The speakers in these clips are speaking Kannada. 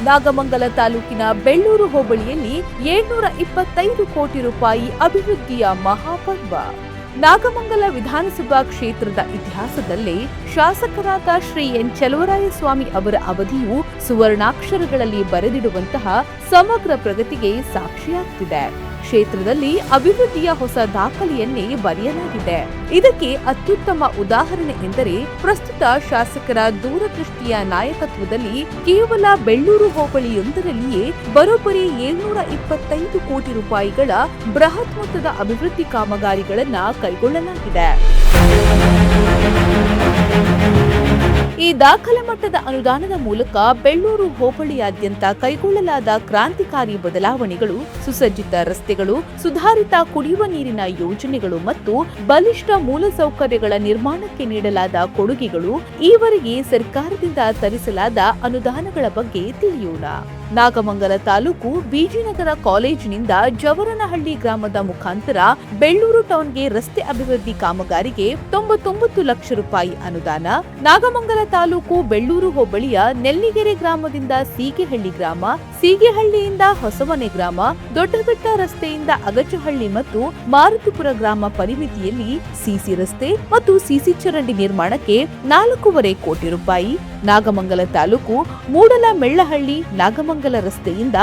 ನಾಗಮಂಗಲ ತಾಲೂಕಿನ ಬೆಳ್ಳೂರು ಹೋಬಳಿಯಲ್ಲಿ 725 ಕೋಟಿ ರೂಪಾಯಿ ಅಭಿವೃದ್ಧಿಯ ಮಹಾಪರ್ವ. ನಾಗಮಂಗಲ ವಿಧಾನಸಭಾ ಕ್ಷೇತ್ರದ ಇತಿಹಾಸದಲ್ಲೇ ಶಾಸಕರಾದ ಶ್ರೀ ಎನ್ ಚಲುವರಾಯಸ್ವಾಮಿ ಅವರ ಅವಧಿಯು ಸುವರ್ಣಾಕ್ಷರಗಳಲ್ಲಿ ಬರೆದಿಡುವಂತಹ ಸಮಗ್ರ ಪ್ರಗತಿಗೆ ಸಾಕ್ಷಿಯಾಗ್ತಿದೆ. ಕ್ಷೇತ್ರದಲ್ಲಿ ಅಭಿವೃದ್ಧಿಯ ಹೊಸ ದಾಖಲೆಯನ್ನೇ ಬರೆಯಲಾಗಿದೆ. ಇದಕ್ಕೆ ಅತ್ಯುತ್ತಮ ಉದಾಹರಣೆ ಎಂದರೆ ಪ್ರಸ್ತುತ ಶಾಸಕರ ದೂರದೃಷ್ಟಿಯ ನಾಯಕತ್ವದಲ್ಲಿ ಕೇವಲ ಬೆಳ್ಳೂರು ಹೋಬಳಿಯೊಂದರಲ್ಲಿಯೇ ಬರೋಬ್ಬರಿ 725 ಕೋಟಿ ರೂಪಾಯಿಗಳ ಬೃಹತ್ ಮೊತ್ತದ ಅಭಿವೃದ್ಧಿ ಕಾಮಗಾರಿಗಳನ್ನು ಕೈಗೊಳ್ಳಲಾಗಿದೆ. ಈ ದಾಖಲೆ ಮಟ್ಟದ ಅನುದಾನದ ಮೂಲಕ ಬೆಳ್ಳೂರು ಹೋಬಳಿಯಾದ್ಯಂತ ಕೈಗೊಳ್ಳಲಾದ ಕ್ರಾಂತಿಕಾರಿ ಬದಲಾವಣೆಗಳು, ಸುಸಜ್ಜಿತ ರಸ್ತೆಗಳು, ಸುಧಾರಿತ ಕುಡಿಯುವ ನೀರಿನ ಯೋಜನೆಗಳು ಮತ್ತು ಬಲಿಷ್ಠ ಮೂಲಸೌಕರ್ಯಗಳ ನಿರ್ಮಾಣಕ್ಕೆ ನೀಡಲಾದ ಕೊಡುಗೆಗಳು, ಈವರೆಗೆ ಸರ್ಕಾರದಿಂದ ತರಿಸಲಾದ ಅನುದಾನಗಳ ಬಗ್ಗೆ ತಿಳಿಯೋಣ. ನಾಗಮಂಗಲ ತಾಲೂಕು ಬಿಜಿನಗರ ಕಾಲೇಜಿನಿಂದ ಜವರನಹಳ್ಳಿ ಗ್ರಾಮದ ಮುಖಾಂತರ ಬೆಳ್ಳೂರು ಟೌನ್ಗೆ ರಸ್ತೆ ಅಭಿವೃದ್ಧಿ ಕಾಮಗಾರಿಗೆ 99 ಲಕ್ಷ ರೂಪಾಯಿ ಅನುದಾನ. ನಾಗಮಂಗಲ ತಾಲೂಕು ಬೆಳ್ಳೂರು ಹೋಬಳಿಯ ನೆಲ್ಲಿಗೆರೆ ಗ್ರಾಮದಿಂದ ಸೀಗೆಹಳ್ಳಿ ಗ್ರಾಮ, ಸೀಗೆಹಳ್ಳಿಯಿಂದ ಹೊಸಮನೆ ಗ್ರಾಮ, ದೊಡ್ಡಬೆಟ್ಟ ರಸ್ತೆಯಿಂದ ಅಗಚಹಳ್ಳಿ ಮತ್ತು ಮಾರುತಿಪುರ ಗ್ರಾಮ ಪರಿಮಿತಿಯಲ್ಲಿ ಸಿಸಿ ರಸ್ತೆ ಮತ್ತು ಸಿಸಿ ಚರಂಡಿ ನಿರ್ಮಾಣಕ್ಕೆ 4.5 ಕೋಟಿ ರೂಪಾಯಿ. ನಾಗಮಂಗಲ ತಾಲೂಕು ಮೂಡಲ ಮೆಳ್ಳಹಳ್ಳಿ ನಾಗಮಂಗಲ ರಸ್ತೆಯಿಂದ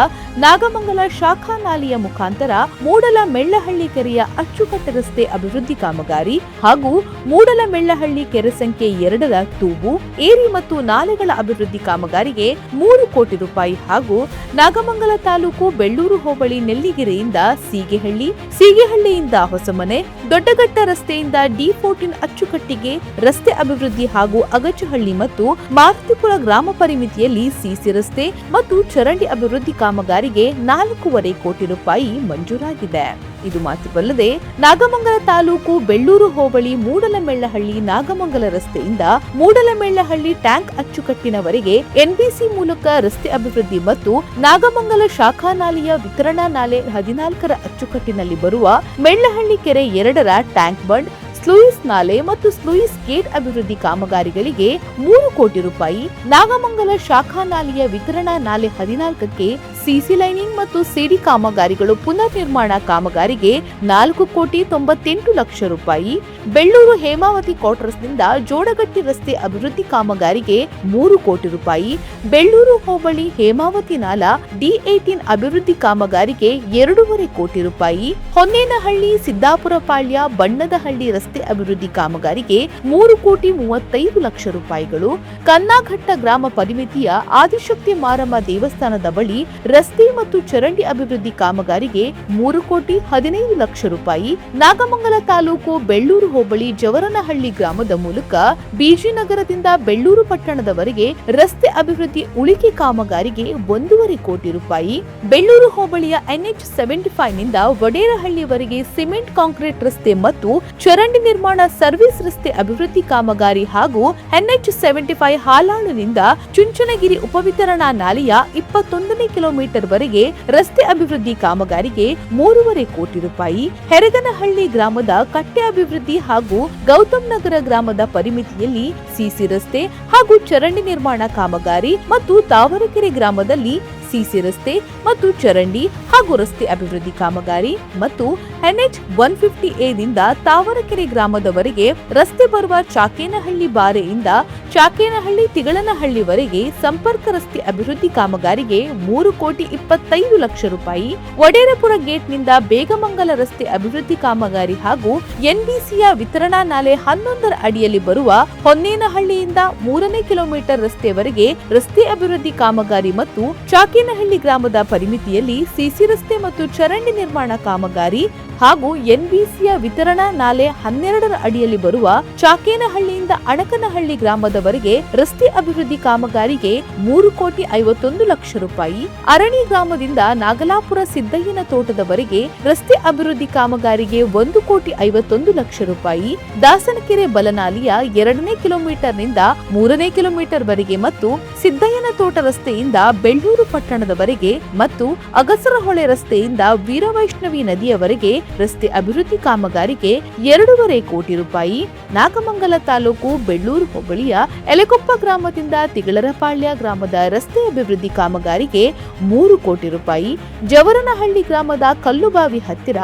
ನಾಗಮಂಗಲ ಶಾಖಾ ನಾಲೆಯ ಮುಖಾಂತರ ಮೂಡಲ ಮೆಳ್ಳಹಳ್ಳಿ ಕೆರೆಯ ಅಚ್ಚುಕಟ್ಟು ರಸ್ತೆ ಅಭಿವೃದ್ಧಿ ಕಾಮಗಾರಿ ಹಾಗೂ ಮೂಡಲ ಮೆಳ್ಳಹಳ್ಳಿ ಕೆರೆ ಸಂಖ್ಯೆ 2ರ ತೂಬು, ಏರಿ ಮತ್ತು ನಾಲೆಗಳ ಅಭಿವೃದ್ಧಿ ಕಾಮಗಾರಿಗೆ 3 ಕೋಟಿ ರೂಪಾಯಿ ಹಾಗೂ ನಾಗಮಂಗಲ ತಾಲೂಕು ಬೆಳ್ಳೂರು ಹೋಬಳಿ ನೆಲ್ಲಿಗೆರೆಯಿಂದ ಸೀಗೆಹಳ್ಳಿ, ಸೀಗೆಹಳ್ಳಿಯಿಂದ ಹೊಸಮನೆ, ದೊಡ್ಡಗಟ್ಟ ರಸ್ತೆಯಿಂದ D14 ಅಚ್ಚುಕಟ್ಟಿಗೆ ರಸ್ತೆ ಅಭಿವೃದ್ಧಿ ಹಾಗೂ ಅಗಚಹಳ್ಳಿ ಮತ್ತು ಮಾರುತಿಪುರ ಗ್ರಾಮ ಪರಿಮಿತಿಯಲ್ಲಿ ಸಿಸಿ ರಸ್ತೆ ಮತ್ತು ಚರಂಡಿ ಅಭಿವೃದ್ಧಿ ಕಾಮಗಾರಿಗೆ 4.5 ಕೋಟಿ ರೂಪಾಯಿ ಮಂಜೂರಾಗಿದೆ. ಇದು ಮಾತ್ರವಲ್ಲದೆ ನಾಗಮಂಗಲ ತಾಲೂಕು ಬೆಳ್ಳೂರು ಹೋಬಳಿ ಮೂಡಲಮೆಳ್ಳಹಳ್ಳಿ ನಾಗಮಂಗಲ ರಸ್ತೆಯಿಂದ ಮೂಡಲಮೆಳ್ಳಹಳ್ಳಿ ಟ್ಯಾಂಕ್ ಅಚ್ಚುಕಟ್ಟಿನವರೆಗೆ ಎನ್ಬಿಸಿ ಮೂಲಕ ರಸ್ತೆ ಅಭಿವೃದ್ಧಿ ಮತ್ತು ನಾಗಮಂಗಲ ಶಾಖಾ ನಾಲೆಯ ವಿತರಣಾ ನಾಲೆ 14ರ ಅಚ್ಚುಕಟ್ಟಿನಲ್ಲಿ ಬರುವ ಮೆಳ್ಳಹಳ್ಳಿ ಕೆರೆ 2ರ ಟ್ಯಾಂಕ್ ಬಂಡ್, ಸ್ಲೂಯಿಸ್ ನಾಲೆ ಮತ್ತು ಸ್ಲೂಯಿಸ್ ಗೇಟ್ ಅಭಿವೃದ್ಧಿ ಕಾಮಗಾರಿಗಳಿಗೆ 3 ಕೋಟಿ ರೂಪಾಯಿ. ನಾಗಮಂಗಲ ಶಾಖಾ ನಾಲೆಯ ವಿತರಣಾ ನಾಲೆ 14ಕ್ಕೆ ಸಿಸಿ ಲೈನಿಂಗ್ ಮತ್ತು ಸಿಡಿ ಕಾಮಗಾರಿಗಳು ಪುನರ್ ನಿರ್ಮಾಣ ಕಾಮಗಾರಿಗೆ 4.98 ಲಕ್ಷ ರೂಪಾಯಿ. ಬೆಳ್ಳೂರು ಹೇಮಾವತಿ ಕ್ವಾರ್ಟರ್ಸ್ನಿಂದ ಜೋಡಗಟ್ಟಿ ರಸ್ತೆ ಅಭಿವೃದ್ಧಿ ಕಾಮಗಾರಿಗೆ 3 ಕೋಟಿ ರೂಪಾಯಿ. ಬೆಳ್ಳೂರು ಹೋಬಳಿ ಹೇಮಾವತಿ ನಾಲಾ D18 ಅಭಿವೃದ್ಧಿ ಕಾಮಗಾರಿಗೆ 2.5 ಕೋಟಿ ರೂಪಾಯಿ. ಹೊನ್ನೇನಹಳ್ಳಿ ಸಿದ್ದಾಪುರ ಪಾಳ್ಯ ಬಣ್ಣದಹಳ್ಳಿ ರಸ್ತೆ ಅಭಿವೃದ್ಧಿ ಕಾಮಗಾರಿಗೆ 3.35 ಲಕ್ಷ ರೂಪಾಯಿಗಳು. ಕನ್ನಾಘಟ್ಟ ಗ್ರಾಮ ಪರಿಮಿತಿಯ ಆದಿಶಕ್ತಿ ಮಾರಮ್ಮ ದೇವಸ್ಥಾನದ ಬಳಿ ರಸ್ತೆ ಮತ್ತು ಚರಂಡಿ ಅಭಿವೃದ್ಧಿ ಕಾಮಗಾರಿಗೆ 3.15 ಲಕ್ಷ ರೂಪಾಯಿ. ನಾಗಮಂಗಲ ತಾಲೂಕು ಬೆಳ್ಳೂರು ಹೋಬಳಿ ಜವರನಹಳ್ಳಿ ಗ್ರಾಮದ ಮೂಲಕ ಬಿಜಿನಗರದಿಂದ ಬೆಳ್ಳೂರು ಪಟ್ಟಣದವರೆಗೆ ರಸ್ತೆ ಅಭಿವೃದ್ಧಿ ಉಳಿಕೆ ಕಾಮಗಾರಿಗೆ 1.5 ಕೋಟಿ ರೂಪಾಯಿ. ಬೆಳ್ಳೂರು ಹೋಬಳಿಯ NH75 ನಿಂದ ವಡೇರಹಳ್ಳಿವರೆಗೆ ಸಿಮೆಂಟ್ ಕಾಂಕ್ರೀಟ್ ರಸ್ತೆ ಮತ್ತು ಚರಂಡಿ ನಿರ್ಮಾಣ ಸರ್ವಿಸ್ ರಸ್ತೆ ಅಭಿವೃದ್ಧಿ ಕಾಮಗಾರಿ ಹಾಗೂ NH75 ಹಾಲಾಳುನಿಂದ ಚುಂಚನಗಿರಿ ಉಪವಿತರಣಾ ನಾಲೆಯ 21ನೇ ಕಿಲೋಮೀಟರ್ ವರೆಗೆ ರಸ್ತೆ ಅಭಿವೃದ್ಧಿ ಕಾಮಗಾರಿಗೆ 3.5 ಕೋಟಿ ರೂಪಾಯಿ. ಹೆರಗನಹಳ್ಳಿ ಗ್ರಾಮದ ಕಟ್ಟೆ ಅಭಿವೃದ್ಧಿ ಹಾಗೂ ಗೌತಮ್ ನಗರ ಗ್ರಾಮದ ಪರಿಮಿತಿಯಲ್ಲಿ ಸಿಸಿ ರಸ್ತೆ ಹಾಗೂ ಚರಂಡಿ ನಿರ್ಮಾಣ ಕಾಮಗಾರಿ ಮತ್ತು ತಾವರಕೆರೆ ಗ್ರಾಮದಲ್ಲಿ ಸಿಸಿ ರಸ್ತೆ ಮತ್ತು ಚರಂಡಿ ಹಾಗೂ ರಸ್ತೆ ಅಭಿವೃದ್ಧಿ ಕಾಮಗಾರಿ ಮತ್ತು NH150A ದಿಂದ ತಾವರಕೆರೆ ಗ್ರಾಮದವರೆಗೆ ರಸ್ತೆ ಬರುವ ಚಾಕೇನಹಳ್ಳಿ ಬಾರೆಯಿಂದ ಚಾಕೇನಹಳ್ಳಿ ತಿಗಳನಹಳ್ಳಿವರೆಗೆ ಸಂಪರ್ಕ ರಸ್ತೆ ಅಭಿವೃದ್ಧಿ ಕಾಮಗಾರಿಗೆ 3.25 ಲಕ್ಷ ರೂಪಾಯಿ. ವಡೇರಪುರ ಗೇಟ್ನಿಂದ ಬೇಗಮಂಗಲ ರಸ್ತೆ ಅಭಿವೃದ್ಧಿ ಕಾಮಗಾರಿ ಹಾಗೂ ಎನ್ಬಿಸಿಯ ವಿತರಣಾ ನಾಲೆ 11ರ ಅಡಿಯಲ್ಲಿ ಬರುವ ಹೊನ್ನೇನಹಳ್ಳಿಯಿಂದ 3ನೇ ಕಿಲೋಮೀಟರ್ ರಸ್ತೆವರೆಗೆ ರಸ್ತೆ ಅಭಿವೃದ್ಧಿ ಕಾಮಗಾರಿ ಮತ್ತು ಚಾಕೇನಹಳ್ಳಿ ಗ್ರಾಮದ ಪರಿಮಿತಿಯಲ್ಲಿ ಸಿಸಿ ರಸ್ತೆ ಮತ್ತು ಚರಂಡಿ ನಿರ್ಮಾಣ ಕಾಮಗಾರಿ ಹಾಗೂ ಎನ್ಬಿಸಿಯ ವಿತರಣಾ ನಾಲೆ 12ರ ಅಡಿಯಲ್ಲಿ ಬರುವ ಚಾಕೇನಹಳ್ಳಿಯಿಂದ ಅಣಕನಹಳ್ಳಿ ಗ್ರಾಮದವರೆಗೆ ರಸ್ತೆ ಅಭಿವೃದ್ಧಿ ಕಾಮಗಾರಿಗೆ 3.51 ಲಕ್ಷ ರೂಪಾಯಿ. ಅರಣಿ ಗ್ರಾಮದಿಂದ ನಾಗಲಾಪುರ ಸಿದ್ದಯ್ಯನ ತೋಟದವರೆಗೆ ರಸ್ತೆ ಅಭಿವೃದ್ಧಿ ಕಾಮಗಾರಿಗೆ 1.51 ಲಕ್ಷ ರೂಪಾಯಿ. ದಾಸನಕೆರೆ ಬಲನಾಲಿಯ 2ನೇ ಕಿಲೋಮೀಟರ್ನಿಂದ 3ನೇ ಕಿಲೋಮೀಟರ್ ವರೆಗೆ ಮತ್ತು ಸಿದ್ದಯ್ಯನ ತೋಟ ರಸ್ತೆಯಿಂದ ಬೆಳ್ಳೂರು ಪಟ್ಟಣದವರೆಗೆ ಮತ್ತು ಅಗಸರಹೊಳೆ ಹೊಳೆ ರಸ್ತೆಯಿಂದ ವೀರವೈಷ್ಣವಿ ನದಿಯವರೆಗೆ ರಸ್ತೆ ಅಭಿವೃದ್ಧಿ ಕಾಮಗಾರಿಗೆ 2.5 ಕೋಟಿ ರೂಪಾಯಿ. ನಾಗಮಂಗಲ ತಾಲೂಕು ಬೆಳ್ಳೂರು ಹೋಬಳಿಯ ಎಲೆಕೊಪ್ಪ ಗ್ರಾಮದಿಂದ ತಿಗಳರಪಾಳ್ಯ ಗ್ರಾಮದ ರಸ್ತೆ ಅಭಿವೃದ್ಧಿ ಕಾಮಗಾರಿಗೆ 3 ಕೋಟಿ ರೂಪಾಯಿ. ಜವರನಹಳ್ಳಿ ಗ್ರಾಮದ ಕಲ್ಲುಬಾವಿ ಹತ್ತಿರ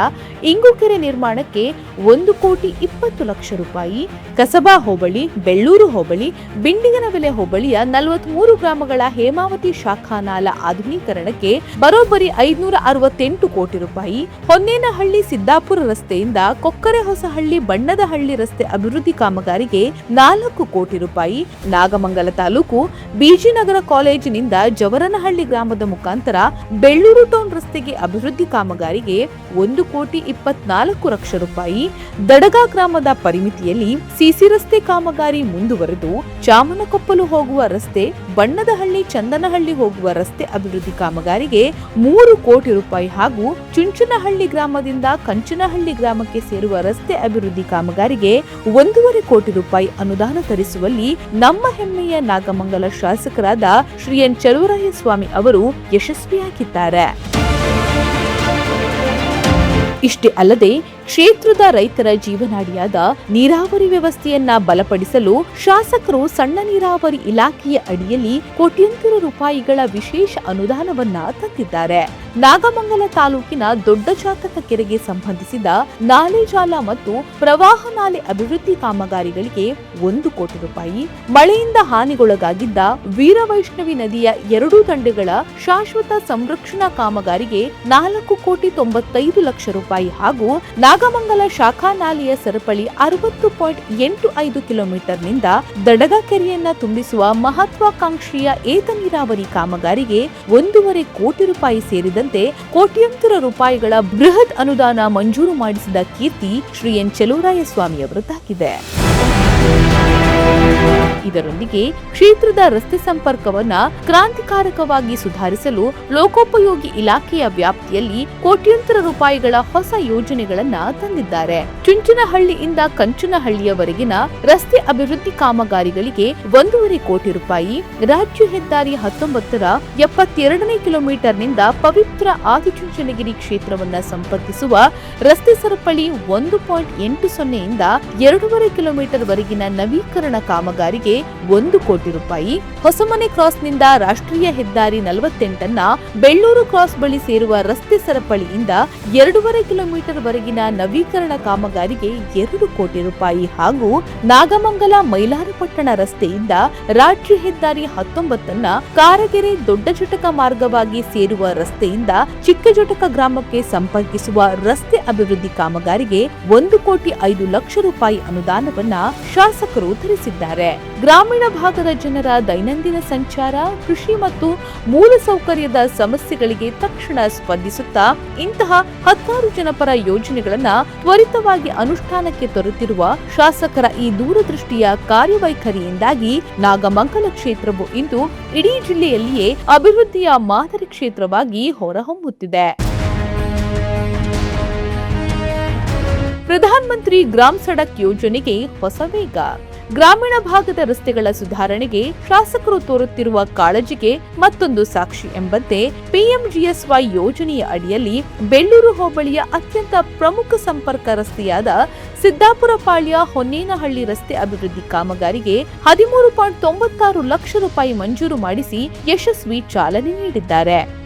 ಇಂಗುಕೆರೆ ನಿರ್ಮಾಣಕ್ಕೆ 1,20,00,000 ರೂಪಾಯಿ. ಕಸಬಾ ಹೋಬಳಿ, ಬೆಳ್ಳೂರು ಹೋಬಳಿ, ಬಿಂಡಿಗನವೆಲೆ ಹೋಬಳಿಯ 43 ಗ್ರಾಮಗಳ ಹೇಮಾವತಿ ಶಾಖಾ ನಾಲಾ ಆಧುನೀಕರಣಕ್ಕೆ ಬರೋಬ್ಬರಿ 568 ಕೋಟಿ ರೂಪಾಯಿ. ಹೊನ್ನೇನಹಳ್ಳಿ ಸಿದ್ದಾಪುರ ರಸ್ತೆಯಿಂದ ಕೊಕ್ಕರೆ ಹೊಸಹಳ್ಳಿ ಬಣ್ಣದಹಳ್ಳಿ ರಸ್ತೆ ಅಭಿವೃದ್ಧಿ ಕಾಮಗಾರಿಗೆ 4 ಕೋಟಿ ರೂಪಾಯಿ. ನಾಗಮಂಗಲ ತಾಲೂಕು ಬಿಜಿನಗರ ಕಾಲೇಜಿನಿಂದ ಜವರನಹಳ್ಳಿ ಗ್ರಾಮದ ಮುಖಾಂತರ ಬೆಳ್ಳೂರು ಟೌನ್ ರಸ್ತೆಗೆ ಅಭಿವೃದ್ಧಿ ಕಾಮಗಾರಿಗೆ 1,24,00,000 ರೂಪಾಯಿ. ದಡಗಾ ಗ್ರಾಮದ ಪರಿಮಿತಿಯಲ್ಲಿ ಸಿಸಿ ರಸ್ತೆ ಕಾಮಗಾರಿ ಮುಂದುವರೆದು ಚಾಮನಕೊಪ್ಪಲು ಹೋಗುವ ರಸ್ತೆ, ಬಣ್ಣದಹಳ್ಳಿ ಚಂದನಹಳ್ಳಿ ಹೋಗುವ ರಸ್ತೆ ಅಭಿವೃದ್ಧಿ ಕಾಮಗಾರಿಗೆ 3 ಕೋಟಿ ರೂಪಾಯಿ ಹಾಗೂ ಚುಂಚನಹಳ್ಳಿ ಗ್ರಾಮದಿಂದ ಕಂಚನಹಳ್ಳಿ ಗ್ರಾಮಕ್ಕೆ ಸೇರುವ ರಸ್ತೆ ಅಭಿವೃದ್ಧಿ ಕಾಮಗಾರಿಗೆ 1.5 ಕೋಟಿ ರೂಪಾಯಿ ಅನುದಾನ ತರಿಸುವಲ್ಲಿ ನಮ್ಮ ಹೆಮ್ಮೆಯ ನಾಗಮಂಗಲ ಶಾಸಕರಾದ ಶ್ರೀ ಎನ್ ಚಲುವರಾಯಸ್ವಾಮಿ ಅವರು ಯಶಸ್ವಿಯಾಗಿದ್ದಾರೆ. ಇಷ್ಟೇ ಅಲ್ಲದೆ ಕ್ಷೇತ್ರದ ರೈತರ ಜೀವನಾಡಿಯಾದ ನೀರಾವರಿ ವ್ಯವಸ್ಥೆಯನ್ನ ಬಲಪಡಿಸಲು ಶಾಸಕರು ಸಣ್ಣ ನೀರಾವರಿ ಇಲಾಖೆಯ ಅಡಿಯಲ್ಲಿ ಕೋಟ್ಯಂತರ ರೂಪಾಯಿಗಳ ವಿಶೇಷ ಅನುದಾನವನ್ನ ತಂದಿದ್ದಾರೆ. ನಾಗಮಂಗಲ ತಾಲೂಕಿನ ದೊಡ್ಡ ಜಾತಕ ಕೆರೆಗೆ ಸಂಬಂಧಿಸಿದ ನಾಲೆ ಜಾಲ ಮತ್ತು ಪ್ರವಾಹ ನಾಲೆ ಅಭಿವೃದ್ಧಿ ಕಾಮಗಾರಿಗಳಿಗೆ 1 ಕೋಟಿ ರೂಪಾಯಿ. ಮಳೆಯಿಂದ ಹಾನಿಗೊಳಗಾಗಿದ್ದ ವೀರವೈಷ್ಣವಿ ನದಿಯ 2 ದಂಡೆಗಳ ಶಾಶ್ವತ ಸಂರಕ್ಷಣಾ ಕಾಮಗಾರಿಗೆ 4,95,00,000 ರೂಪಾಯಿ ಹಾಗೂ ನಾಗಮಂಗಲ ಶಾಖಾ ನಾಲೆಯ ಸರಪಳಿ 60.85 ಕಿಲೋಮೀಟರ್ನಿಂದ ದಡಗ ಕೆರೆಯನ್ನ ತುಂಬಿಸುವ ಮಹತ್ವಾಕಾಂಕ್ಷೆಯ ಏತ ನೀರಾವರಿ ಕಾಮಗಾರಿಗೆ 1.5 ಕೋಟಿ ರೂಪಾಯಿ ಸೇರಿದಂತೆ ಕೋಟ್ಯಂತರ ರೂಪಾಯಿಗಳ ಬೃಹತ್ ಅನುದಾನ ಮಂಜೂರು ಮಾಡಿಸಿದ ಕೀರ್ತಿ ಶ್ರೀ ಎನ್ ಚಲುವರಾಯಸ್ವಾಮಿ ಅವರದ್ದಾಗಿದೆ. ಇದರೊಂದಿಗೆ ಕ್ಷೇತ್ರದ ರಸ್ತೆ ಸಂಪರ್ಕವನ್ನ ಕ್ರಾಂತಿಕಾರಕವಾಗಿ ಸುಧಾರಿಸಲು ಲೋಕೋಪಯೋಗಿ ಇಲಾಖೆಯ ವ್ಯಾಪ್ತಿಯಲ್ಲಿ ಕೋಟ್ಯಂತರ ರೂಪಾಯಿಗಳ ಹೊಸ ಯೋಜನೆಗಳನ್ನ ತಂದಿದ್ದಾರೆ. ಚುಂಚನಹಳ್ಳಿಯಿಂದ ಕಂಚನಹಳ್ಳಿಯವರೆಗಿನ ರಸ್ತೆ ಅಭಿವೃದ್ಧಿ ಕಾಮಗಾರಿಗಳಿಗೆ 1.5 ಕೋಟಿ ರೂಪಾಯಿ. ರಾಜ್ಯ ಹೆದ್ದಾರಿ 19ರ 72ನೇ ಕಿಲೋಮೀಟರ್ನಿಂದ ಪವಿತ್ರ ಆದಿಚುಂಚನಗಿರಿ ಕ್ಷೇತ್ರವನ್ನ ಸಂಪರ್ಕಿಸುವ ರಸ್ತೆ ಸರಪಳಿ 1.80 ಇಂದ 2.5 ಕಿಲೋಮೀಟರ್ ವರೆಗಿನ ನವೀಕರಣ ಕಾಮಗಾರಿಗೆ 1 ಕೋಟಿ ರೂಪಾಯಿ. ಹೊಸಮನೆ ಕ್ರಾಸ್ನಿಂದ ರಾಷ್ಟ್ರೀಯ ಹೆದ್ದಾರಿ 48ನ್ನ ಬೆಳ್ಳೂರು ಕ್ರಾಸ್ ಬಳಿ ಸೇರುವ ರಸ್ತೆ ಸರಪಳಿಯಿಂದ 2.5 ಕಿಲೋಮೀಟರ್ ವರೆಗಿನ ನವೀಕರಣ ಕಾಮಗಾರಿಗೆ 2 ಕೋಟಿ ರೂಪಾಯಿ ಹಾಗೂ ನಾಗಮಂಗಲ ಮೈಲಾರಪಟ್ಟಣ ರಸ್ತೆಯಿಂದ ರಾಜ್ಯ ಹೆದ್ದಾರಿ 19ನ್ನ ಕಾರಗೆರೆ ದೊಡ್ಡ ಜಟಕ ಮಾರ್ಗವಾಗಿ ಸೇರುವ ರಸ್ತೆಯಿಂದ ಚಿಕ್ಕಜಟಕ ಗ್ರಾಮಕ್ಕೆ ಸಂಪರ್ಕಿಸುವ ರಸ್ತೆ ಅಭಿವೃದ್ಧಿ ಕಾಮಗಾರಿಗೆ 1,05,00,000 ರೂಪಾಯಿ ಅನುದಾನವನ್ನ ಶಾಸಕರು ತರಿಸಿದ್ದಾರೆ. ಗ್ರಾಮೀಣ ಭಾಗದ ಜನರ ದೈನಂದಿನ ಸಂಚಾರ, ಕೃಷಿ ಮತ್ತು ಮೂಲಸೌಕರ್ಯದ ಸಮಸ್ಯೆಗಳಿಗೆ ತಕ್ಷಣ ಸ್ಪಂದಿಸುತ್ತಾ ಇಂತಹ 16 ಜನಪರ ಯೋಜನೆಗಳನ್ನ ತ್ವರಿತವಾಗಿ ಅನುಷ್ಠಾನಕ್ಕೆ ತರುತ್ತಿರುವ ಶಾಸಕರ ಈ ದೂರದೃಷ್ಟಿಯ ಕಾರ್ಯವೈಖರಿಯಿಂದಾಗಿ ನಾಗಮಂಗಲ ಕ್ಷೇತ್ರವು ಇಂದು ಇಡೀ ಜಿಲ್ಲೆಯಲ್ಲಿಯೇ ಅಭಿವೃದ್ಧಿಯ ಮಾದರಿ ಕ್ಷೇತ್ರವಾಗಿ ಹೊರಹೊಮ್ಮುತ್ತಿದೆ. ಪ್ರಧಾನ ಮಂತ್ರಿ ಗ್ರಾಮ್ ಸಡಕ್ ಯೋಜನೆಗೆ ಹೊಸ ವೇಗ. ಗ್ರಾಮೀಣ ಭಾಗದ ರಸ್ತೆಗಳ ಸುಧಾರಣೆಗೆ ಶಾಸಕರು ತೋರುತ್ತಿರುವ ಕಾಳಜಿಗೆ ಮತ್ತೊಂದು ಸಾಕ್ಷಿ ಎಂಬಂತೆ ಪಿಎಂಜಿಎಸ್ವೈ ಯೋಜನೆಯ ಅಡಿಯಲ್ಲಿ ಬೆಳ್ಳೂರು ಹೋಬಳಿಯ ಅತ್ಯಂತ ಪ್ರಮುಖ ಸಂಪರ್ಕ ರಸ್ತೆಯಾದ ಸಿದ್ದಾಪುರ ಪಾಳ್ಯ ಹೊನ್ನೇನಹಳ್ಳಿ ರಸ್ತೆ ಅಭಿವೃದ್ಧಿ ಕಾಮಗಾರಿಗೆ 13.96 ಲಕ್ಷ ರೂಪಾಯಿ ಮಂಜೂರು ಮಾಡಿಸಿ ಯಶಸ್ವಿ ಚಾಲನೆ ನೀಡಿದ್ದಾರೆ.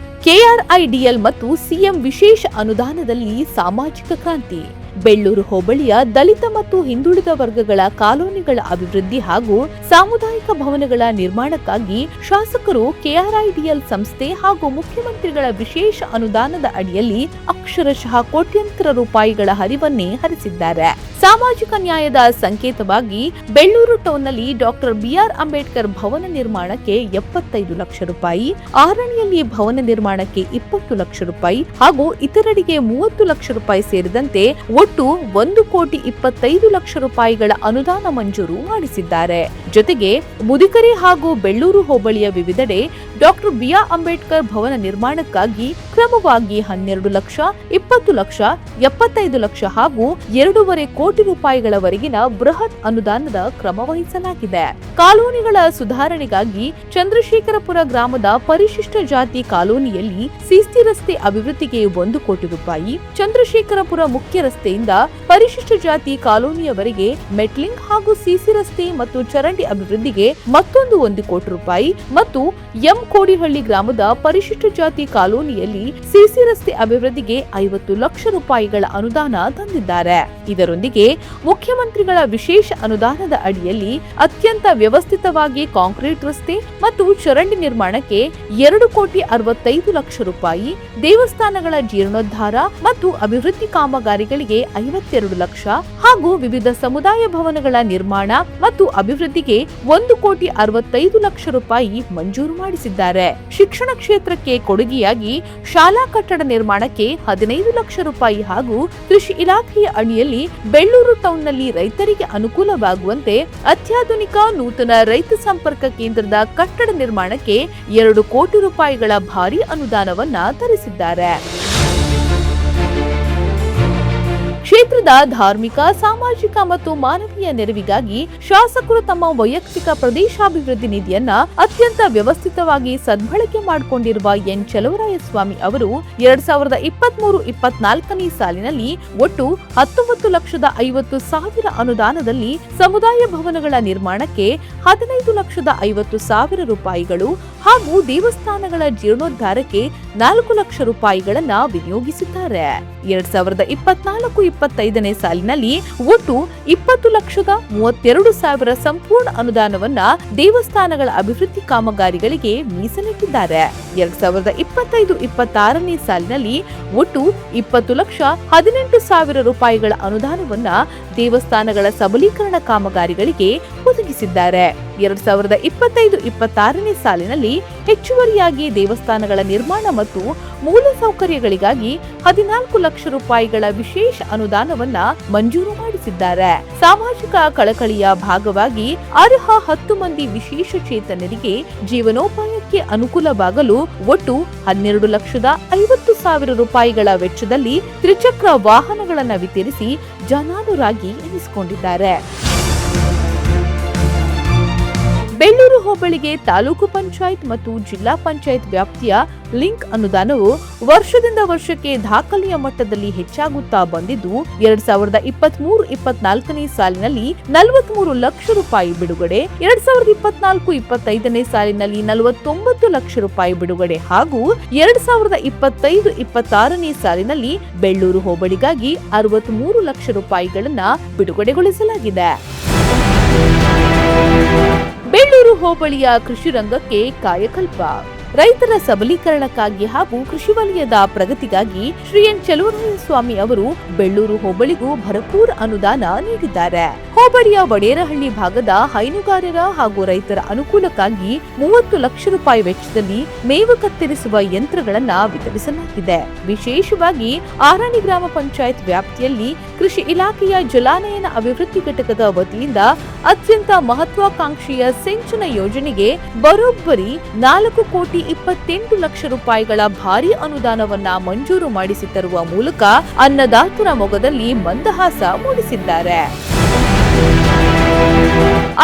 ಕೆಆರ್ಐಡಿಎಲ್ ಮತ್ತು ಸಿಎಂ ವಿಶೇಷ ಅನುದಾನದಲ್ಲಿ ಸಾಮಾಜಿಕ ಕ್ರಾಂತಿ. ಬೆಳ್ಳೂರು ಹೋಬಳಿಯ ದಲಿತ ಮತ್ತು ಹಿಂದುಳಿದ ವರ್ಗಗಳ ಕಾಲೋನಿಗಳ ಅಭಿವೃದ್ಧಿ ಹಾಗೂ ಸಾಮುದಾಯಿಕ ಭವನಗಳ ನಿರ್ಮಾಣಕ್ಕಾಗಿ ಶಾಸಕರು ಕೆಆರ್ಐಡಿಎಲ್ ಸಂಸ್ಥೆ ಹಾಗೂ ಮುಖ್ಯಮಂತ್ರಿಗಳ ವಿಶೇಷ ಅನುದಾನದ ಅಡಿಯಲ್ಲಿ ಅಕ್ಷರಶಃ ಕೋಟ್ಯಂತರ ರೂಪಾಯಿಗಳ ಹರಿವನ್ನೇ ಹರಿಸಿದ್ದಾರೆ. ಸಾಮಾಜಿಕ ನ್ಯಾಯದ ಸಂಕೇತವಾಗಿ ಬೆಳ್ಳೂರು ಟೌನ್ನಲ್ಲಿ ಡಾಕ್ಟರ್ ಬಿಆರ್ ಅಂಬೇಡ್ಕರ್ ಭವನ ನಿರ್ಮಾಣಕ್ಕೆ 75 ಲಕ್ಷ ರೂಪಾಯಿ, ಆರಣಿಯಲ್ಲಿ ಭವನ ನಿರ್ಮಾಣಕ್ಕೆ 20 ಲಕ್ಷ ರೂಪಾಯಿ ಹಾಗೂ ಇತರೆಡೆಗೆ 30 ಲಕ್ಷ ರೂಪಾಯಿ ಸೇರಿದಂತೆ ಒಟ್ಟು 1,25 ಲಕ್ಷ ರೂಪಾಯಿಗಳ ಅನುದಾನ ಮಂಜೂರು ಮಾಡಿಸಿದ್ದಾರೆ. ಜೊತೆಗೆ ಮುದಿಕರೆ ಹಾಗೂ ಬೆಳ್ಳೂರು ಹೋಬಳಿಯ ವಿವಿಧೆಡೆ ಡಾಕ್ಟರ್ ಬಿಆರ್ ಅಂಬೇಡ್ಕರ್ ಭವನ ನಿರ್ಮಾಣಕ್ಕಾಗಿ ಕ್ರಮವಾಗಿ 12 ಲಕ್ಷ, 20 ಲಕ್ಷ, 75 ಲಕ್ಷ ಹಾಗೂ 2.5 ಕೋಟಿ ರೂಪಾಯಿಗಳವರೆಗಿನ ಬೃಹತ್ ಅನುದಾನದ ಕ್ರಮ ವಹಿಸಲಾಗಿದೆ. ಕಾಲೋನಿಗಳ ಸುಧಾರಣೆಗಾಗಿ ಚಂದ್ರಶೇಖರಪುರ ಗ್ರಾಮದ ಪರಿಶಿಷ್ಟ ಜಾತಿ ಕಾಲೋನಿಯಲ್ಲಿ ಸಿಸಿ ರಸ್ತೆ ಅಭಿವೃದ್ಧಿಗೆ 1 ಕೋಟಿ ರೂಪಾಯಿ, ಚಂದ್ರಶೇಖರಪುರ ಮುಖ್ಯ ರಸ್ತೆಯಿಂದ ಪರಿಶಿಷ್ಟ ಜಾತಿ ಕಾಲೋನಿಯವರೆಗೆ ಮೆಟ್ಲಿಂಗ್ ಹಾಗೂ ಸಿಸಿ ರಸ್ತೆ ಮತ್ತು ಚರಂಡಿ ಅಭಿವೃದ್ಧಿಗೆ ಮತ್ತೊಂದು 1 ಕೋಟಿ ರೂಪಾಯಿ ಮತ್ತು ಎಂ ಕೋಡಿಹಳ್ಳಿ ಗ್ರಾಮದ ಪರಿಶಿಷ್ಟ ಜಾತಿ ಕಾಲೋನಿಯಲ್ಲಿ ಸಿಸಿ ರಸ್ತೆ ಅಭಿವೃದ್ಧಿಗೆ 50 ಲಕ್ಷ ರೂಪಾಯಿಗಳ ಅನುದಾನ ತಂದಿದ್ದಾರೆ. ಇದರೊಂದಿಗೆ ಮುಖ್ಯಮಂತ್ರಿಗಳ ವಿಶೇಷ ಅನುದಾನದ ಅಡಿಯಲ್ಲಿ ಅತ್ಯಂತ ವ್ಯವಸ್ಥಿತವಾಗಿ ಕಾಂಕ್ರೀಟ್ ರಸ್ತೆ ಮತ್ತು ಚರಂಡಿ ನಿರ್ಮಾಣಕ್ಕೆ 2,65 ಲಕ್ಷ ರೂಪಾಯಿ, ದೇವಸ್ಥಾನಗಳ ಜೀರ್ಣೋದ್ಧಾರ ಮತ್ತು ಅಭಿವೃದ್ಧಿ ಕಾಮಗಾರಿಗಳಿಗೆ 52 ಲಕ್ಷ ಹಾಗೂ ವಿವಿಧ ಸಮುದಾಯ ಭವನಗಳ ನಿರ್ಮಾಣ ಮತ್ತು ಅಭಿವೃದ್ಧಿಗೆ 1,65 ಲಕ್ಷ ರೂಪಾಯಿ ಮಂಜೂರು ಮಾಡಿಸಿದ್ದಾರೆ. ಶಿಕ್ಷಣ ಕ್ಷೇತ್ರಕ್ಕೆ ಕೊಡುಗೆಯಾಗಿ ಶಾಲಾ ಕಟ್ಟಡ ನಿರ್ಮಾಣಕ್ಕೆ 15 ಲಕ್ಷ ರೂಪಾಯಿ ಹಾಗೂ ಕೃಷಿ ಇಲಾಖೆಯ ಅಡಿಯಲ್ಲಿ ಬೆಳ್ಳೂರು ಟೌನ್ನಲ್ಲಿ ರೈತರಿಗೆ ಅನುಕೂಲವಾಗುವಂತೆ ಅತ್ಯಾಧುನಿಕ ನೂತನ ರೈತ ಸಂಪರ್ಕ ಕೇಂದ್ರದ ಕಟ್ಟಡ ನಿರ್ಮಾಣಕ್ಕೆ 2 ಕೋಟಿ ರೂಪಾಯಿಗಳ ಭಾರಿ ಅನುದಾನವನ್ನ ತರಿಸಿದ್ದಾರೆ. ಕ್ಷೇತ್ರದ ಧಾರ್ಮಿಕ, ಸಾಮಾಜಿಕ ಮತ್ತು ಮಾನವೀಯ ನೆರವಿಗಾಗಿ ಶಾಸಕರು ತಮ್ಮ ವೈಯಕ್ತಿಕ ಪ್ರದೇಶಾಭಿವೃದ್ಧಿ ನಿಧಿಯನ್ನ ಅತ್ಯಂತ ವ್ಯವಸ್ಥಿತವಾಗಿ ಸದ್ಬಳಕೆ ಮಾಡಿಕೊಂಡಿರುವ ಎನ್ ಚಲುವರಾಯಸ್ವಾಮಿ ಅವರು 2023-24ನೇ ಸಾಲಿನಲ್ಲಿ ಒಟ್ಟು 19,50,000 ಅನುದಾನದಲ್ಲಿ ಸಮುದಾಯ ಭವನಗಳ ನಿರ್ಮಾಣಕ್ಕೆ 15,50,000 ರೂಪಾಯಿಗಳು ಹಾಗೂ ದೇವಸ್ಥಾನಗಳ ಜೀರ್ಣೋದ್ಧಾರಕ್ಕೆ 4 ಲಕ್ಷ ರೂಪಾಯಿಗಳನ್ನ ವಿನಿಯೋಗಿಸಿದ್ದಾರೆ. 2024-25ನೇ ಸಾಲಿನಲ್ಲಿ ಒಟ್ಟು 20,32,000 ಸಂಪೂರ್ಣ ಅನುದಾನವನ್ನ ದೇವಸ್ಥಾನಗಳ ಅಭಿವೃದ್ಧಿ ಕಾಮಗಾರಿಗಳಿಗೆ ಮೀಸಲಿಟ್ಟಿದ್ದಾರೆ. 2025-26ನೇ ಸಾಲಿನಲ್ಲಿ ಒಟ್ಟು 20,18,000 ರೂಪಾಯಿಗಳ ಅನುದಾನವನ್ನ ದೇವಸ್ಥಾನಗಳ ಸಬಲೀಕರಣ ಕಾಮಗಾರಿಗಳಿಗೆ ಒದಗಿಸಿದ್ದಾರೆ. 2025-26ನೇ ಸಾಲಿನಲ್ಲಿ ಹೆಚ್ಚುವರಿಯಾಗಿ ದೇವಸ್ಥಾನಗಳ ನಿರ್ಮಾಣ ಮತ್ತು ಮೂಲಸೌಕರ್ಯಗಳಿಗಾಗಿ 14 ಲಕ್ಷ ರೂಪಾಯಿಗಳ ವಿಶೇಷ ಅನುದಾನವನ್ನ ಮಂಜೂರು ಮಾಡಿಸಿದ್ದಾರೆ. ಸಾಮಾಜಿಕ ಕಳಕಳಿಯ ಭಾಗವಾಗಿ ಅರ್ಹ 10 ಮಂದಿ ವಿಶೇಷ ಚೇತನರಿಗೆ ಜೀವನೋಪಾಯಕ್ಕೆ ಅನುಕೂಲವಾಗಲು ಒಟ್ಟು 12,50,000 ರೂಪಾಯಿಗಳ ವೆಚ್ಚದಲ್ಲಿ ತ್ರಿಚಕ್ರ ವಾಹನಗಳನ್ನು ವಿತರಿಸಿ ಜನಾನುರಾಗಿ ಎನಿಸಿಕೊಂಡಿದ್ದಾರೆ. ಬೆಳ್ಳೂರು ಹೋಬಳಿಗೆ ತಾಲೂಕು ಪಂಚಾಯತ್ ಮತ್ತು ಜಿಲ್ಲಾ ಪಂಚಾಯತ್ ವ್ಯಾಪ್ತಿಯ ಲಿಂಕ್ ಅನುದಾನವು ವರ್ಷದಿಂದ ವರ್ಷಕ್ಕೆ ದಾಖಲೆಯ ಮಟ್ಟದಲ್ಲಿ ಹೆಚ್ಚಾಗುತ್ತಾ ಬಂದಿದ್ದು 2023-24ನೇ ಸಾಲಿನಲ್ಲಿ 43 ಲಕ್ಷ ರೂಪಾಯಿ ಬಿಡುಗಡೆ, 2024-25ನೇ ಸಾಲಿನಲ್ಲಿ 49 ಲಕ್ಷ ರೂಪಾಯಿ ಬಿಡುಗಡೆ ಹಾಗೂ 2025-26ನೇ ಸಾಲಿನಲ್ಲಿ ಬೆಳ್ಳೂರು ಹೋಬಳಿಗಾಗಿ 63 ಲಕ್ಷ ರೂಪಾಯಿಗಳನ್ನ ಬಿಡುಗಡೆಗೊಳಿಸಲಾಗಿದೆ. ಬೆಳ್ಳೂರು ಹೋಬಳಿಯ ಕೃಷಿ ರಂಗಕ್ಕೆ ಕಾಯಕಲ್ಪ. ರೈತರ ಸಬಲೀಕರಣಕ್ಕಾಗಿ ಹಾಗೂ ಕೃಷಿ ವಲಯದ ಪ್ರಗತಿಗಾಗಿ ಶ್ರೀ ಎನ್ ಚಲುವರಾಯಸ್ವಾಮಿ ಅವರು ಬೆಳ್ಳೂರು ಹೋಬಳಿಗೂ ಭರಪೂರ ಅನುದಾನ ನೀಡಿದ್ದಾರೆ. ಹೋಬಳಿಯ ವಡೇರಹಳ್ಳಿ ಭಾಗದ ಹೈನುಗಾರರ ಹಾಗೂ ರೈತರ ಅನುಕೂಲಕ್ಕಾಗಿ 30 ಲಕ್ಷ ರೂಪಾಯಿ ವೆಚ್ಚದಲ್ಲಿ ಮೇವು ಕತ್ತರಿಸುವ ಯಂತ್ರಗಳನ್ನ ವಿತರಿಸಲಾಗಿದೆ. ವಿಶೇಷವಾಗಿ ಆರಣಿ ಗ್ರಾಮ ಪಂಚಾಯತ್ ವ್ಯಾಪ್ತಿಯಲ್ಲಿ ಕೃಷಿ ಇಲಾಖೆಯ ಜಲಾನಯನ ಅಭಿವೃದ್ಧಿ ಘಟಕದ ವತಿಯಿಂದ ಅತ್ಯಂತ ಮಹತ್ವಾಕಾಂಕ್ಷೆಯ ಸಿಂಚನ ಯೋಜನೆಗೆ ಬರೋಬ್ಬರಿ 4,28 ಲಕ್ಷ ರೂಪಾಯಿಗಳ ಭಾರಿ ಅನುದಾನವನ್ನ ಮಂಜೂರು ಮಾಡಿಸಿ ತರುವ ಮೂಲಕ ಅನ್ನದಾತರ ಮೊಗದಲ್ಲಿ ಮಂದಹಾಸ ಮೂಡಿಸಿದ್ದಾರೆ.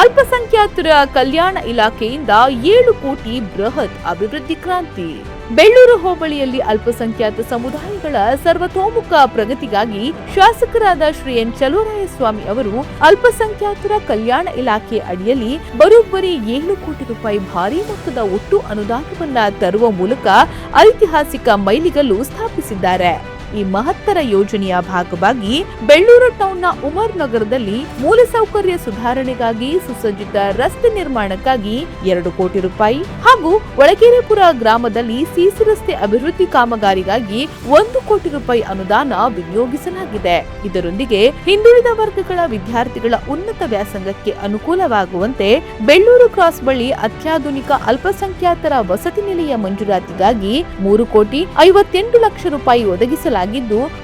ಅಲ್ಪಸಂಖ್ಯಾತರ ಕಲ್ಯಾಣ ಇಲಾಖೆಯಿಂದ 7 ಕೋಟಿ ಬೃಹತ್ ಅಭಿವೃದ್ಧಿ ಕ್ರಾಂತಿ. ಬೆಳ್ಳೂರು ಹೋಬಳಿಯಲ್ಲಿ ಅಲ್ಪಸಂಖ್ಯಾತ ಸಮುದಾಯಗಳ ಸರ್ವತೋಮುಖ ಪ್ರಗತಿಗಾಗಿ ಶಾಸಕರಾದ ಶ್ರೀ ಎನ್ ಚಲುವರಾಯಸ್ವಾಮಿ ಅವರು ಅಲ್ಪಸಂಖ್ಯಾತರ ಕಲ್ಯಾಣ ಇಲಾಖೆ ಅಡಿಯಲ್ಲಿ ಬರೋಬ್ಬರಿ 7 ಕೋಟಿ ರೂಪಾಯಿ ಭಾರಿ ಮೊತ್ತದ ಒಟ್ಟು ಅನುದಾನವನ್ನ ತರುವ ಮೂಲಕ ಐತಿಹಾಸಿಕ ಮೈಲಿಗಲ್ಲು ಸ್ಥಾಪಿಸಿದ್ದಾರೆ. ಈ ಮಹತ್ತರ ಯೋಜನೆಯ ಭಾಗವಾಗಿ ಬೆಳ್ಳೂರು ಟೌನ್ನ ಉಮರ್ ನಗರದಲ್ಲಿ ಮೂಲಸೌಕರ್ಯ ಸುಧಾರಣೆಗಾಗಿ ಸುಸಜ್ಜಿತ ರಸ್ತೆ ನಿರ್ಮಾಣಕ್ಕಾಗಿ 2 ಕೋಟಿ ರೂಪಾಯಿ ಹಾಗೂ ಒಳಗೆರೆಪುರ ಗ್ರಾಮದಲ್ಲಿ ಸಿಸಿ ರಸ್ತೆ ಅಭಿವೃದ್ಧಿ ಕಾಮಗಾರಿಗಾಗಿ 1 ಕೋಟಿ ರೂಪಾಯಿ ಅನುದಾನ ವಿನಿಯೋಗಿಸಲಾಗಿದೆ. ಇದರೊಂದಿಗೆ ಹಿಂದುಳಿದ ವರ್ಗಗಳ ವಿದ್ಯಾರ್ಥಿಗಳ ಉನ್ನತ ವ್ಯಾಸಂಗಕ್ಕೆ ಅನುಕೂಲವಾಗುವಂತೆ ಬೆಳ್ಳೂರು ಕ್ರಾಸ್ ಬಳಿ ಅತ್ಯಾಧುನಿಕ ಅಲ್ಪಸಂಖ್ಯಾತರ ವಸತಿ ನಿಲಯ ಮಂಜೂರಾತಿಗಾಗಿ 3,58 ಲಕ್ಷ ರೂಪಾಯಿ ಒದಗಿಸಲಾಗಿದೆ.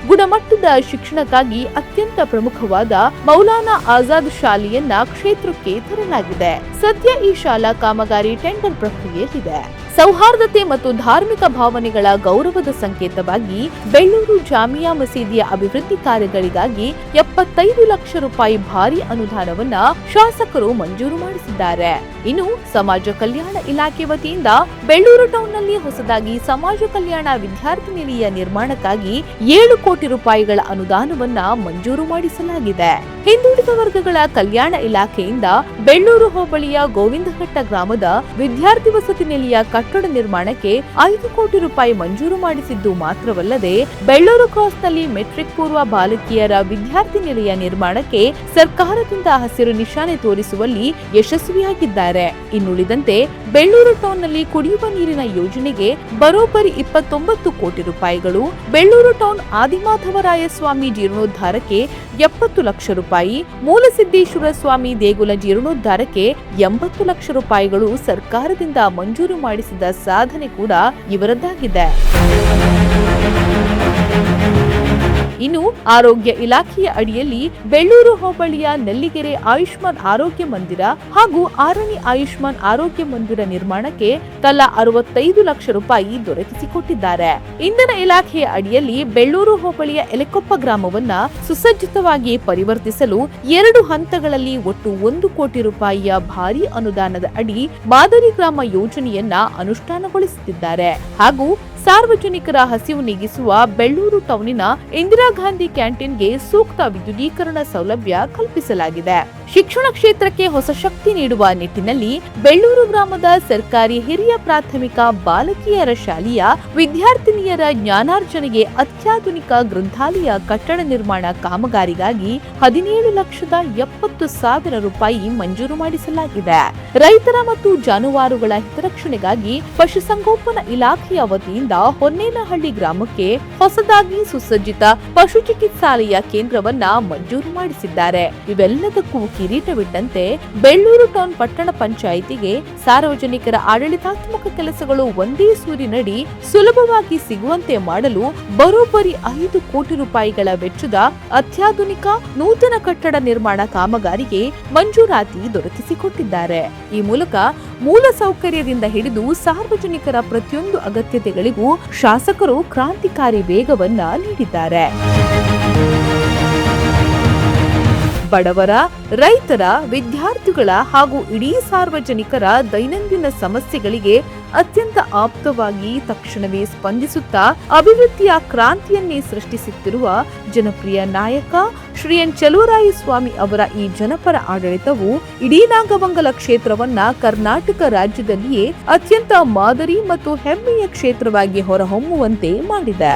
ಗುಣಮಟ್ಟದ ಶಿಕ್ಷಣಕ್ಕಾಗಿ ಅತ್ಯಂತ ಪ್ರಮುಖವಾದ ಮೌಲಾನಾ ಆಜಾದ್ ಶಾಲೆಯನ್ನ ಕ್ಷೇತ್ರಕ್ಕೆ ತರಲಾಗಿದೆ. ಸದ್ಯ ಈ ಶಾಲಾ ಕಾಮಗಾರಿ ಟೆಂಡರ್ ಪ್ರಕ್ರಿಯೆಯಲ್ಲಿದೆ. ಸೌಹಾರ್ದತೆ ಮತ್ತು ಧಾರ್ಮಿಕ ಭಾವನೆಗಳ ಗೌರವದ ಸಂಕೇತವಾಗಿ ಬೆಳ್ಳೂರು ಜಾಮಿಯಾ ಮಸೀದಿಯ ಅಭಿವೃದ್ಧಿ ಕಾರ್ಯಗಳಿಗಾಗಿ 75 ಲಕ್ಷ ರೂಪಾಯಿ ಭಾರಿ ಅನುದಾನವನ್ನ ಶಾಸಕರು ಮಂಜೂರು ಮಾಡಿಸಿದ್ದಾರೆ. ಇನ್ನು ಸಮಾಜ ಕಲ್ಯಾಣ ಇಲಾಖೆ ವತಿಯಿಂದ ಬೆಳ್ಳೂರು ಟೌನ್ನಲ್ಲಿ ಹೊಸದಾಗಿ ಸಮಾಜ ಕಲ್ಯಾಣ ವಿದ್ಯಾರ್ಥಿ ನಿಲಯ ನಿರ್ಮಾಣಕ್ಕಾಗಿ 7 ಕೋಟಿ ರೂಪಾಯಿಗಳ ಅನುದಾನವನ್ನ ಮಂಜೂರು ಮಾಡಿಸಲಾಗಿದೆ. ಹಿಂದುಳಿದ ವರ್ಗಗಳ ಕಲ್ಯಾಣ ಇಲಾಖೆಯಿಂದ ಬೆಳ್ಳೂರು ಹೋಬಳಿಯ ಗೋವಿಂದಘಟ್ಟ ಗ್ರಾಮದ ವಿದ್ಯಾರ್ಥಿ ವಸತಿ ನಿಲಯ ಕಟ್ಟಡ ನಿರ್ಮಾಣಕ್ಕೆ 5 ಕೋಟಿ ರೂಪಾಯಿ ಮಂಜೂರು ಮಾಡಿಸಿದ್ದು ಮಾತ್ರವಲ್ಲದೆ ಬೆಳ್ಳೂರು ಕ್ರಾಸ್ನಲ್ಲಿ ಮೆಟ್ರಿಕ್ ಪೂರ್ವ ಬಾಲಕಿಯರ ವಿದ್ಯಾರ್ಥಿ ನಿಲಯ ನಿರ್ಮಾಣಕ್ಕೆ ಸರ್ಕಾರದಿಂದ ಹಸಿರು ನಿಶಾನೆ ತೋರಿಸುವಲ್ಲಿ ಯಶಸ್ವಿಯಾಗಿದ್ದಾರೆ. ಇನ್ನುಳಿದಂತೆ ಬೆಳ್ಳೂರು ಟೌನ್ನಲ್ಲಿ ಕುಡಿಯುವ ನೀರಿನ ಯೋಜನೆಗೆ ಬರೋಬ್ಬರಿ 29 ಕೋಟಿ ರೂಪಾಯಿಗಳು, ಬೆಳ್ಳೂರು ಟೌನ್ ಆದಿಮಾಧವರಾಯ ಸ್ವಾಮಿ ಜೀರ್ಣೋದ್ಧಾರಕ್ಕೆ 70 ಲಕ್ಷ ರೂಪಾಯಿ, ಮೂಲಸಿದ್ದೇಶ್ವರ ಸ್ವಾಮಿ ದೇಗುಲ ಜೀರ್ಣೋದ್ಧಾರಕ್ಕೆ 80 ಲಕ್ಷ ರೂಪಾಯಿಗಳು ಸರ್ಕಾರದಿಂದ ಮಂಜೂರು ಮಾಡಿಸಿದ ಸಾಧನೆ ಕೂಡ ಇವರದ್ದಾಗಿದೆ. ಇನ್ನು ಆರೋಗ್ಯ ಇಲಾಖೆಯ ಅಡಿಯಲ್ಲಿ ಬೆಳ್ಳೂರು ಹೋಬಳಿಯ ನೆಲ್ಲಿಗೆರೆ ಆಯುಷ್ಮಾನ್ ಆರೋಗ್ಯ ಮಂದಿರ ಹಾಗೂ ಆರಣಿ ಆಯುಷ್ಮಾನ್ ಆರೋಗ್ಯ ಮಂದಿರ ನಿರ್ಮಾಣಕ್ಕೆ ತಲಾ 65 ಲಕ್ಷ ರೂಪಾಯಿ ದೊರಕಿಸಿಕೊಟ್ಟಿದ್ದಾರೆ. ಇಂಧನ ಇಲಾಖೆಯ ಅಡಿಯಲ್ಲಿ ಬೆಳ್ಳೂರು ಹೋಬಳಿಯ ಎಲೆಕೊಪ್ಪ ಗ್ರಾಮವನ್ನ ಸುಸಜ್ಜಿತವಾಗಿ ಪರಿವರ್ತಿಸಲು 2 ಹಂತಗಳಲ್ಲಿ ಒಟ್ಟು 1 ಕೋಟಿ ರೂಪಾಯಿಯ ಭಾರಿ ಅನುದಾನದ ಅಡಿ ಮಾದರಿ ಗ್ರಾಮ ಯೋಜನೆಯನ್ನ ಅನುಷ್ಠಾನಗೊಳಿಸುತ್ತಿದ್ದಾರೆ. ಹಾಗೂ ಸಾರ್ವಜನಿಕರ ಹಸಿವು ನೀಗಿಸುವ ಬೆಳ್ಳೂರು ಟೌನಿನ ಇಂದಿರಾ ಗಾಂಧಿ ಕ್ಯಾಂಟೀನ್ಗೆ ಸೂಕ್ತ ವಿದ್ಯುದೀಕರಣ ಸೌಲಭ್ಯ ಕಲ್ಪಿಸಲಾಗಿದೆ. ಶಿಕ್ಷಣ ಕ್ಷೇತ್ರಕ್ಕೆ ಹೊಸ ಶಕ್ತಿ ನೀಡುವ ನಿಟ್ಟಿನಲ್ಲಿ ಬೆಳ್ಳೂರು ಗ್ರಾಮದ ಸರ್ಕಾರಿ ಹಿರಿಯ ಪ್ರಾಥಮಿಕ ಬಾಲಕಿಯರ ಶಾಲೆಯ ವಿದ್ಯಾರ್ಥಿನಿಯರ ಜ್ಞಾನಾರ್ಜನೆಗೆ ಅತ್ಯಾಧುನಿಕ ಗ್ರಂಥಾಲಯ ಕಟ್ಟಡ ನಿರ್ಮಾಣ ಕಾಮಗಾರಿಗಾಗಿ 17,70,000 ರೂಪಾಯಿ ಮಂಜೂರು ಮಾಡಿಸಲಾಗಿದೆ. ರೈತರ ಮತ್ತು ಜಾನುವಾರುಗಳ ಹಿತರಕ್ಷಣೆಗಾಗಿ ಪಶುಸಂಗೋಪನಾ ಇಲಾಖೆಯ ವತಿಯಿಂದ ಹೊನ್ನೇನಹಳ್ಳಿ ಗ್ರಾಮಕ್ಕೆ ಹೊಸದಾಗಿ ಸುಸಜ್ಜಿತ ಪಶು ಚಿಕಿತ್ಸಾಲಯ ಕೇಂದ್ರವನ್ನ ಮಂಜೂರು ಮಾಡಿಸಿದ್ದಾರೆ. ಇವೆಲ್ಲದಕ್ಕೂ ಕಿರೀಟವಿಟ್ಟಂತೆ ಬೆಳ್ಳೂರು ಟೌನ್ ಪಟ್ಟಣ ಪಂಚಾಯಿತಿಗೆ ಸಾರ್ವಜನಿಕರ ಆಡಳಿತಾತ್ಮಕ ಕೆಲಸಗಳು ಒಂದೇ ಸೂರಿನಡಿ ಸುಲಭವಾಗಿ ಸಿಗುವಂತೆ ಮಾಡಲು ಬರೋಬ್ಬರಿ 5 ಕೋಟಿ ರೂಪಾಯಿಗಳ ವೆಚ್ಚದ ಅತ್ಯಾಧುನಿಕ ನೂತನ ಕಟ್ಟಡ ನಿರ್ಮಾಣ ಕಾಮಗಾರಿಗೆ ಮಂಜೂರಾತಿ ದೊರಕಿಸಿಕೊಟ್ಟಿದ್ದಾರೆ. ಈ ಮೂಲಕ ಮೂಲ ಸೌಕರ್ಯದಿಂದ ಹಿಡಿದು ಸಾರ್ವಜನಿಕರ ಪ್ರತಿಯೊಂದು ಅಗತ್ಯತೆಗಳಿಗೂ ಶಾಸಕರು ಕ್ರಾಂತಿಕಾರಿ ವೇಗವನ್ನ ನೀಡಿದ್ದಾರೆ. ಬಡವರ, ರೈತರ, ವಿದ್ಯಾರ್ಥಿಗಳ ಹಾಗೂ ಇಡೀ ಸಾರ್ವಜನಿಕರ ದೈನಂದಿನ ಸಮಸ್ಯೆಗಳಿಗೆ ಅತ್ಯಂತ ಆಪ್ತವಾಗಿ ತಕ್ಷಣವೇ ಸ್ಪಂದಿಸುತ್ತಾ ಅಭಿವೃದ್ಧಿಯ ಕ್ರಾಂತಿಯನ್ನೇ ಸೃಷ್ಟಿಸುತ್ತಿರುವ ಜನಪ್ರಿಯ ನಾಯಕ ಶ್ರೀ ಎನ್ ಚಲುವರಾಯಸ್ವಾಮಿ ಅವರ ಈ ಜನಪರ ಆಡಳಿತವು ಇಡೀ ನಾಗಮಂಗಲ ಕ್ಷೇತ್ರವನ್ನ ಕರ್ನಾಟಕ ರಾಜ್ಯದಲ್ಲಿಯೇ ಅತ್ಯಂತ ಮಾದರಿ ಮತ್ತು ಹೆಮ್ಮೆಯ ಕ್ಷೇತ್ರವಾಗಿ ಹೊರಹೊಮ್ಮುವಂತೆ ಮಾಡಿದೆ.